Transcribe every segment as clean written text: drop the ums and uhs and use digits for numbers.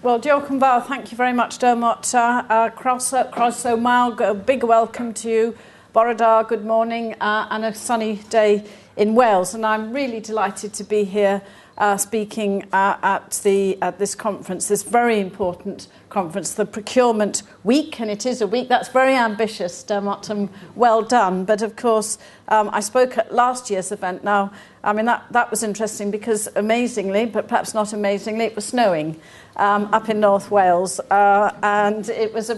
Well, diolch yn fawr. Thank you very much, Dermot. Croeso mawr, a big welcome to you. Bore da, good morning, and a sunny day in Wales. And I'm really delighted to be here speaking at this conference, this very important conference, the Procurement Week. And it is a week that's very ambitious, Dermot, and well done. But of course, I spoke at last year's event. Now, I mean, that was interesting because amazingly, but perhaps not amazingly, it was snowing up in North Wales. And it was,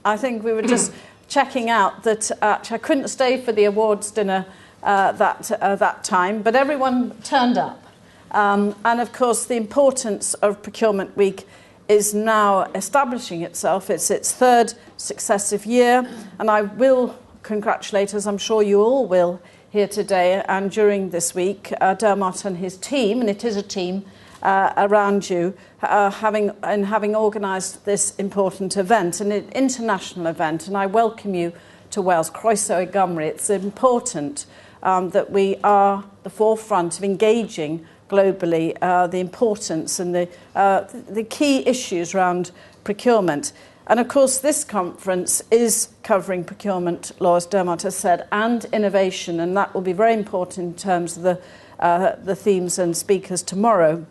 I think we were just checking out that I couldn't stay for the awards dinner that time, but everyone turned up. And of course, the importance of Procurement Week is now establishing itself. It's its third successive year, and I will congratulate, as I'm sure you all will here today and during this week, Dermot and his team, and it is a team around you, having organised this important event, an international event, and I welcome you to Wales. Croeso I Gymru. It's important that we are the forefront of engaging globally the importance and the key issues around procurement. And of course, this conference is covering procurement law, as Dermot has said, and innovation, and that will be very important in terms of the themes and speakers tomorrow.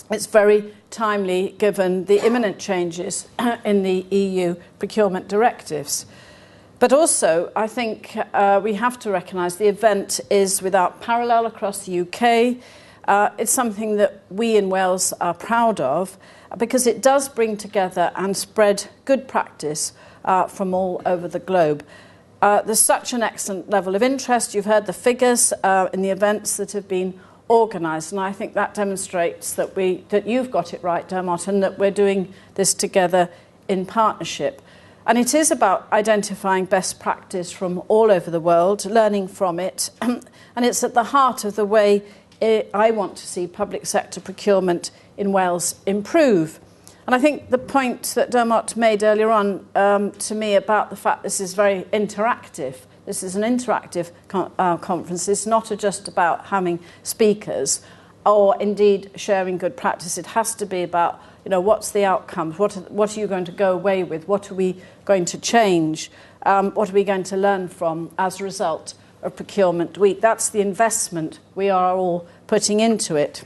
It's very timely given the imminent changes in the EU procurement directives. But also, I think we have to recognise the event is without parallel across the UK. It's something that we in Wales are proud of because it does bring together and spread good practice from all over the globe. There's such an excellent level of interest. You've heard the figures in the events that have been organised, and I think that demonstrates that you've got it right, Dermot, and that we're doing this together in partnership. And it is about identifying best practice from all over the world, learning from it, and it's at the heart of the way I want to see public sector procurement in Wales improve. And I think the point that Dermot made earlier on to me about the fact this is very interactive. This is an interactive conference. It's not just about having speakers or indeed sharing good practice. It has to be about, what's the outcomes? What are you going to go away with? What are we going to change? What are we going to learn from as a result of Procurement Week? That's the investment we are all putting into it.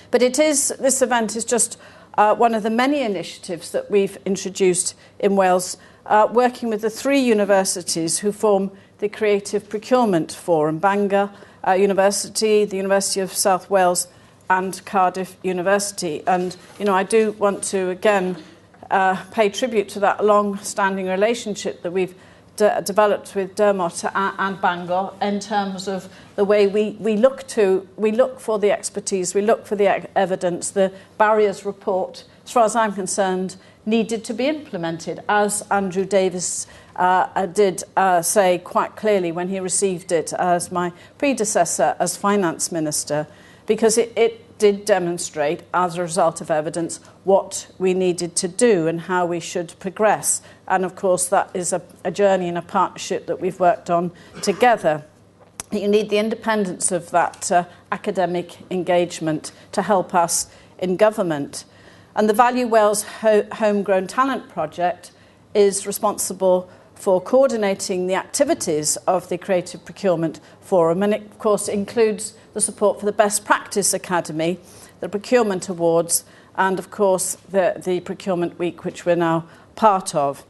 But this event is just one of the many initiatives that we've introduced in Wales, working with the three universities who form the Creative Procurement Forum: Bangor University, the University of South Wales and Cardiff University. And, I do want to again pay tribute to that long-standing relationship that we've developed with Dermot and Bangor in terms of the way we look for the expertise, we look for the evidence. The barriers report, as far as I'm concerned, needed to be implemented, as Andrew Davis did say quite clearly when he received it as my predecessor as finance minister, because it did demonstrate, as a result of evidence, what we needed to do and how we should progress. And of course, that is a journey and a partnership that we've worked on together. You need the independence of that academic engagement to help us in government. And the Value Wales Homegrown Talent Project is responsible for coordinating the activities of the Creative Procurement Forum, and it, of course, includes the support for the Best Practice Academy, the Procurement Awards, and, of course, the Procurement Week, which we're now part of.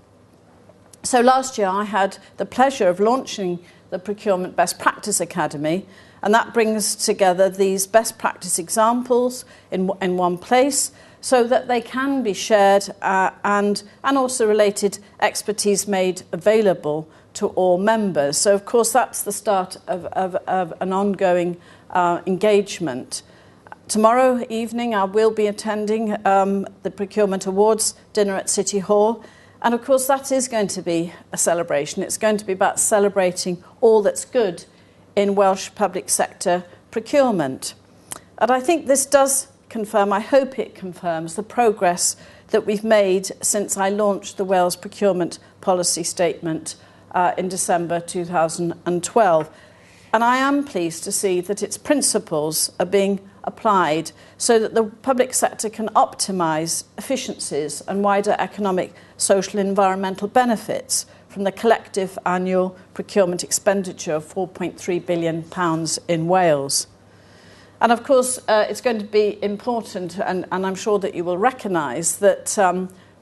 So last year I had the pleasure of launching the Procurement Best Practice Academy, and that brings together these best practice examples in one place so that they can be shared and also related expertise made available to all members. So, of course, that's the start of an ongoing engagement. Tomorrow evening I will be attending the Procurement Awards dinner at City Hall. And of course, that is going to be a celebration. It's going to be about celebrating all that's good in Welsh public sector procurement. And I think this does confirm, I hope it confirms, the progress that we've made since I launched the Wales Procurement Policy Statement in December 2012. And I am pleased to see that its principles are being applied so that the public sector can optimise efficiencies and wider economic, social and environmental benefits from the collective annual procurement expenditure of £4.3 billion in Wales. And of course, it's going to be important, and I'm sure that you will recognise that,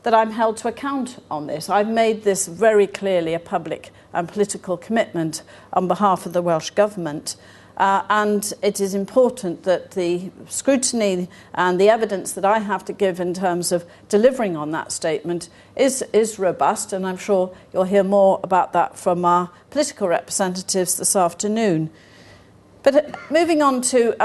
that I'm held to account on this. I've made this very clearly a public and political commitment on behalf of the Welsh Government. And it is important that the scrutiny and the evidence that I have to give in terms of delivering on that statement is robust, and I'm sure you'll hear more about that from our political representatives this afternoon. But moving on to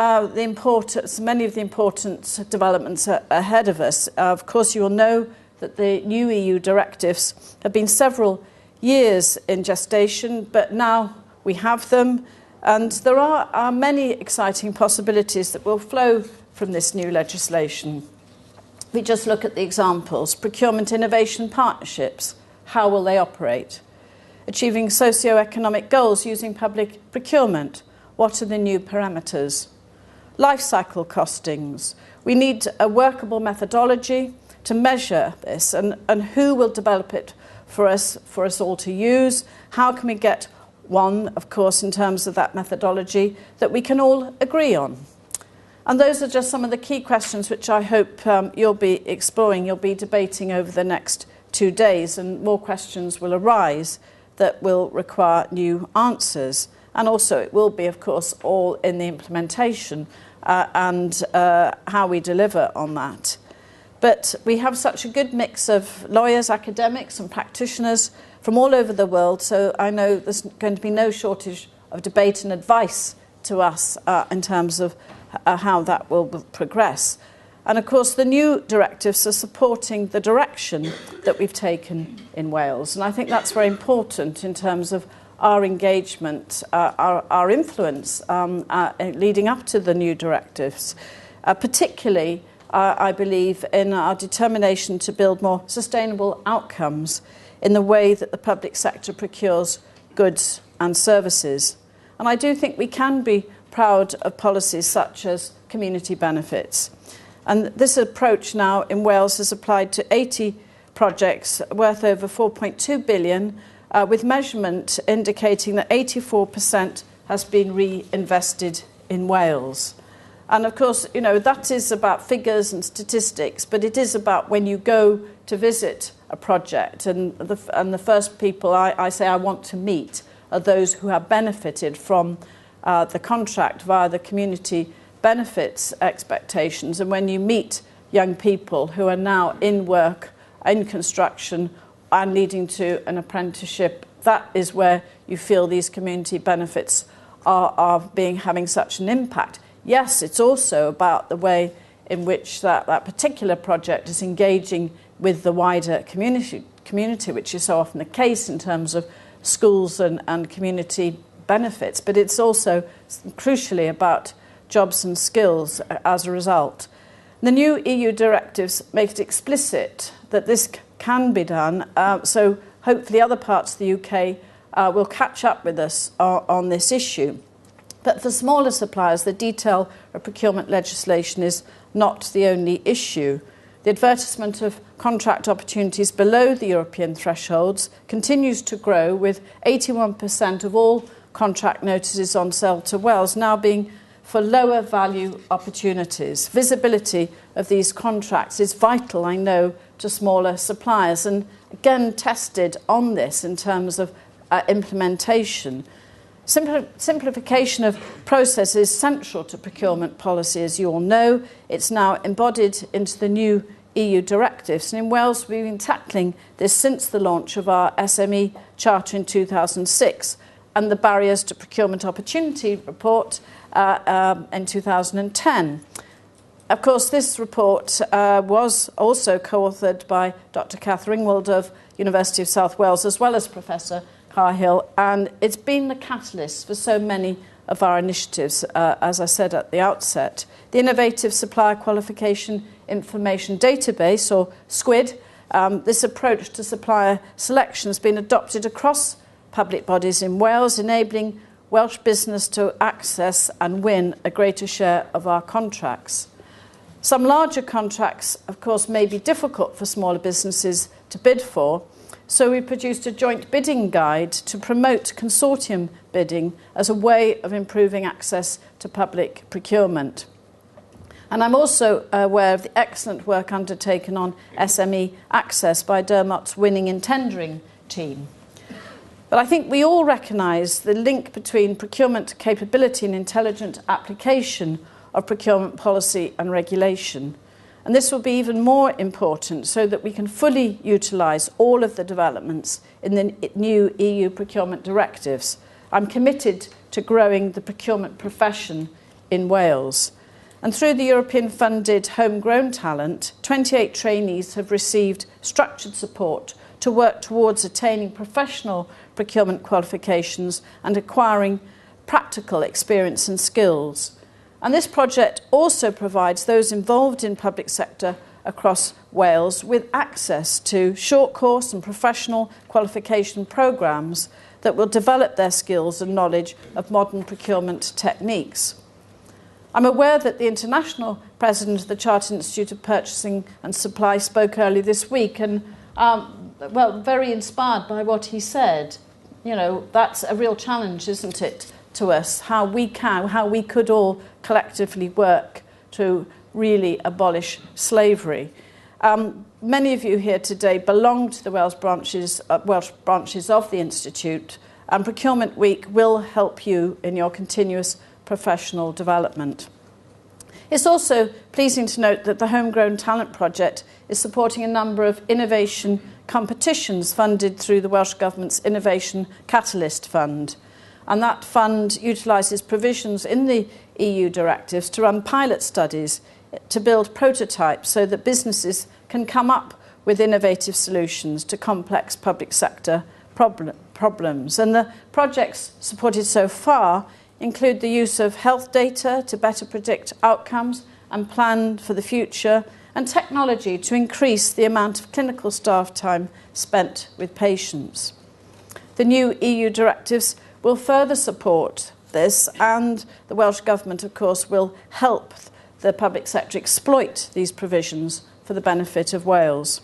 many of the important developments ahead of us, of course you will know that the new EU directives have been several years in gestation, but now we have them. And there are many exciting possibilities that will flow from this new legislation. We just look at the examples. Procurement innovation partnerships. How will they operate? Achieving socio-economic goals using public procurement. What are the new parameters? Life cycle costings. We need a workable methodology to measure this, and who will develop it for us all to use? How can we get one, of course, in terms of that methodology that we can all agree on? And those are just some of the key questions which I hope you'll be exploring, you'll be debating over the next 2 days, and more questions will arise that will require new answers. And also it will be, of course, all in the implementation and how we deliver on that. But we have such a good mix of lawyers, academics and practitioners from all over the world, so I know there's going to be no shortage of debate and advice to us in terms of how that will progress. And of course the new directives are supporting the direction that we've taken in Wales, and I think that's very important in terms of our engagement, our influence leading up to the new directives, particularly I believe in our determination to build more sustainable outcomes in the way that the public sector procures goods and services. And I do think we can be proud of policies such as community benefits. And this approach now in Wales is applied to 80 projects worth over 4.2 billion, with measurement indicating that 84% has been reinvested in Wales. And of course, you know, that is about figures and statistics, but it is about when you go to visit a project, and the first people I say I want to meet are those who have benefited from the contract via the community benefits expectations. And when you meet young people who are now in work, in construction, and leading to an apprenticeship, that is where you feel these community benefits are having such an impact. Yes, it's also about the way in which that particular project is engaging with the wider community, which is so often the case in terms of schools and community benefits. But it's also crucially about jobs and skills as a result. The new EU directives make it explicit that this can be done, so hopefully other parts of the UK will catch up with us on this issue. But for smaller suppliers, the detail of procurement legislation is not the only issue. The advertisement of contract opportunities below the European thresholds continues to grow, with 81% of all contract notices on sale to Wales now being for lower value opportunities. Visibility of these contracts is vital, I know, to smaller suppliers, and again tested on this in terms of implementation. Simplification of process is central to procurement policy, as you all know. It's now embodied into the new EU directives. And in Wales, we've been tackling this since the launch of our SME Charter in 2006 and the Barriers to Procurement Opportunity report in 2010. Of course, this report was also co-authored by Dr. Kath Ringwald of University of South Wales, as well as Professor Cahill, and it's been the catalyst for so many of our initiatives, as I said at the outset. The Innovative Supplier Qualification Information Database, or SQUID, this approach to supplier selection has been adopted across public bodies in Wales, enabling Welsh business to access and win a greater share of our contracts. Some larger contracts, of course, may be difficult for smaller businesses to bid for, so we produced a joint bidding guide to promote consortium bidding as a way of improving access to public procurement. And I'm also aware of the excellent work undertaken on SME access by Dermot's winning and tendering team. But I think we all recognise the link between procurement capability and intelligent application of procurement policy and regulation. And this will be even more important so that we can fully utilise all of the developments in the new EU procurement directives. I'm committed to growing the procurement profession in Wales. And through the European-funded homegrown talent, 28 trainees have received structured support to work towards attaining professional procurement qualifications and acquiring practical experience and skills. And this project also provides those involved in public sector across Wales with access to short course and professional qualification programmes that will develop their skills and knowledge of modern procurement techniques. I'm aware that the international president of the Chartered Institute of Purchasing and Supply spoke earlier this week and, very inspired by what he said. You know, that's a real challenge, isn't it, to us, how we could all collectively work to really abolish slavery. Many of you here today belong to the Welsh branches of the Institute, and Procurement Week will help you in your continuous professional development. It's also pleasing to note that the Homegrown Talent Project is supporting a number of innovation competitions funded through the Welsh Government's Innovation Catalyst Fund. And that fund utilises provisions in the EU directives to run pilot studies to build prototypes so that businesses can come up with innovative solutions to complex public sector problems. And the projects supported so far include the use of health data to better predict outcomes and plan for the future, and technology to increase the amount of clinical staff time spent with patients. The new EU directives will further support this, and the Welsh Government, of course, will help the public sector exploit these provisions for the benefit of Wales.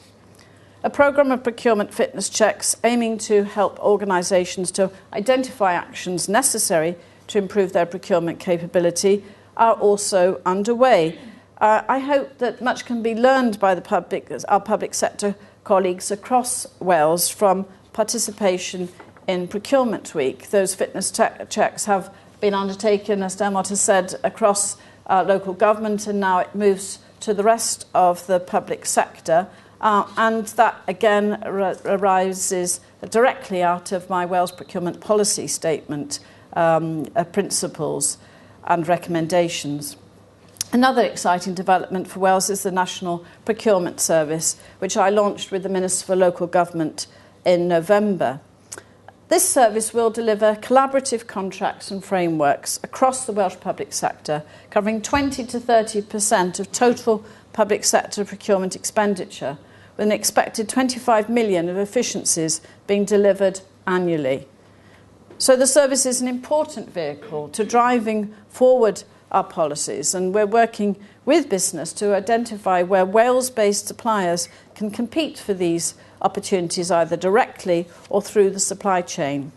A programme of procurement fitness checks aiming to help organisations to identify actions necessary to improve their procurement capability are also underway. I hope that much can be learned by our public sector colleagues across Wales from participation in Procurement Week. Those fitness checks have been undertaken, as Dermot has said, across local government, and now it moves to the rest of the public sector. And that, again, arises directly out of my Wales Procurement Policy Statement, principles and recommendations. Another exciting development for Wales is the National Procurement Service, which I launched with the Minister for Local Government in November. This service will deliver collaborative contracts and frameworks across the Welsh public sector, covering 20 to 30% of total public sector procurement expenditure, with an expected 25 million of efficiencies being delivered annually. So the service is an important vehicle to driving forward our policies, and we're working with business to identify where Wales-based suppliers can compete for these opportunities either directly or through the supply chain.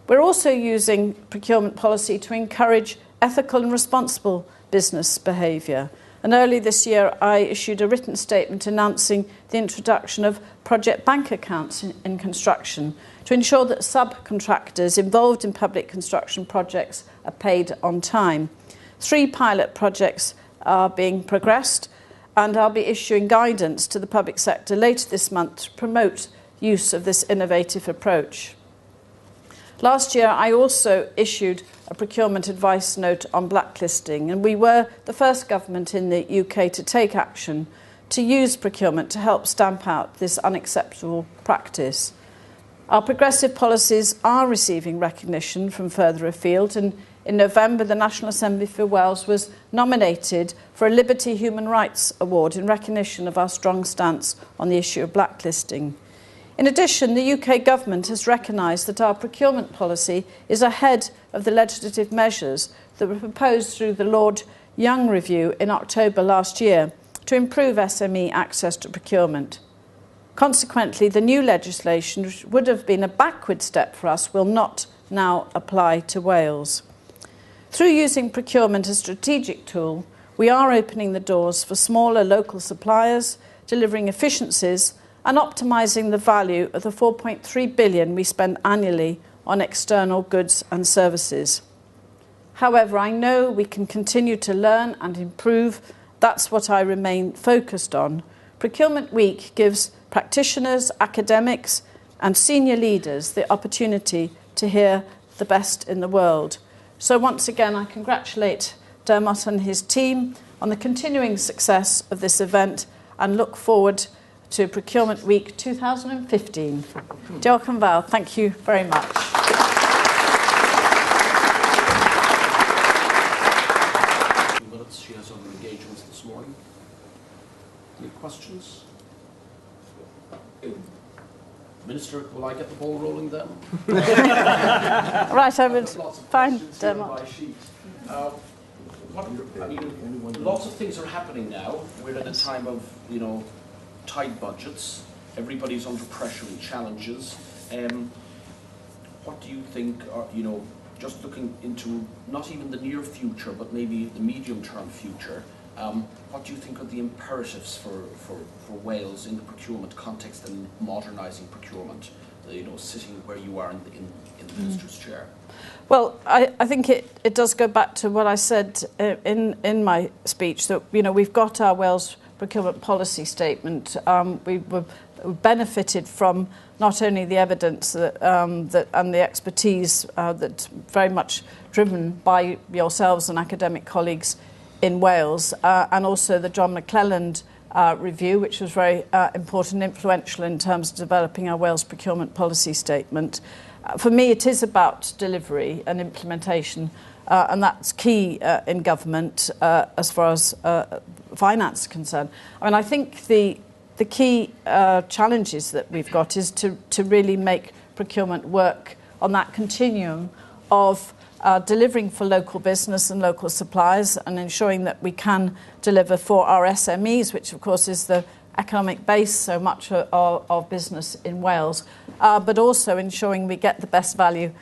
We're also using procurement policy to encourage ethical and responsible business behaviour. And early this year, I issued a written statement announcing the introduction of project bank accounts in construction to ensure that subcontractors involved in public construction projects are paid on time. 3 pilot projects are being progressed, and I'll be issuing guidance to the public sector later this month to promote use of this innovative approach. Last year, I also issued a procurement advice note on blacklisting, and we were the first government in the UK to take action to use procurement to help stamp out this unacceptable practice. Our progressive policies are receiving recognition from further afield, and in November, the National Assembly for Wales was nominated for a Liberty Human Rights Award in recognition of our strong stance on the issue of blacklisting. In addition, the UK government has recognised that our procurement policy is ahead of the legislative measures that were proposed through the Lord Young Review in October last year to improve SME access to procurement. Consequently, the new legislation, which would have been a backward step for us, will not now apply to Wales. Through using procurement as a strategic tool, we are opening the doors for smaller local suppliers, delivering efficiencies and optimising the value of the 4.3 billion we spend annually on external goods and services. However, I know we can continue to learn and improve. That's what I remain focused on. Procurement Week gives practitioners, academics and senior leaders the opportunity to hear the best in the world. So once again, I congratulate Dermot and his team on the continuing success of this event and look forward to Procurement Week 2015. Diolch yn fawr. Thank you very much. She has other engagements this morning. Any questions? Minister, will I get the ball rolling then? Right, I would find Dermot. Lots of things are happening now. We're in a time of, tight budgets. Everybody's under pressure and challenges. What do you think are, just looking into not even the near future, but maybe the medium-term future, what do you think are the imperatives for Wales in the procurement context and modernising procurement, sitting where you are in the Minister's chair? Well, I think it does go back to what I said in my speech, that we've got our Wales procurement policy statement. We've benefited from not only the evidence that and the expertise that's very much driven by yourselves and academic colleagues in Wales, and also the John McClelland review, which was very important and influential in terms of developing our Wales procurement policy statement. For me, it is about delivery and implementation, and that's key in government as far as finance is concerned. I mean, I think the key challenges that we've got is to really make procurement work on that continuum of delivering for local business and local suppliers and ensuring that we can deliver for our SMEs, which of course is the economic base so much of business in Wales, but also ensuring we get the best value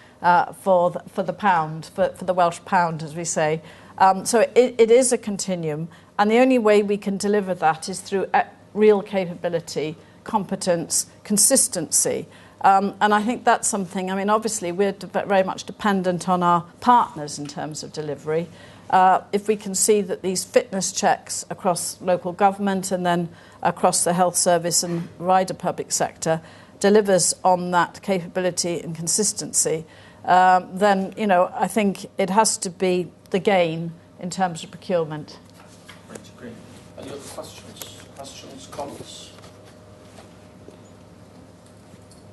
for the pound, for the Welsh pound, as we say. So it is a continuum, and the only way we can deliver that is through real capability, competence, consistency. And I think that's something, I mean, obviously we're very much dependent on our partners in terms of delivery. If we can see that these fitness checks across local government and then across the health service and wider public sector delivers on that capability and consistency, then, I think it has to be the gain in terms of procurement. Right, great. Any other questions? Questions, comments?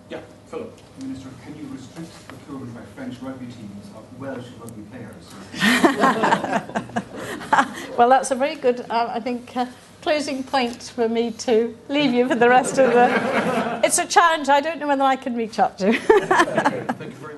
Yeah, Philip. Minister, can you restrict procurement by French rugby teams of Welsh rugby players? Well, that's a very good, I think, closing point for me to leave you for the rest of the... It's a challenge I don't know whether I can reach up to. Thank you very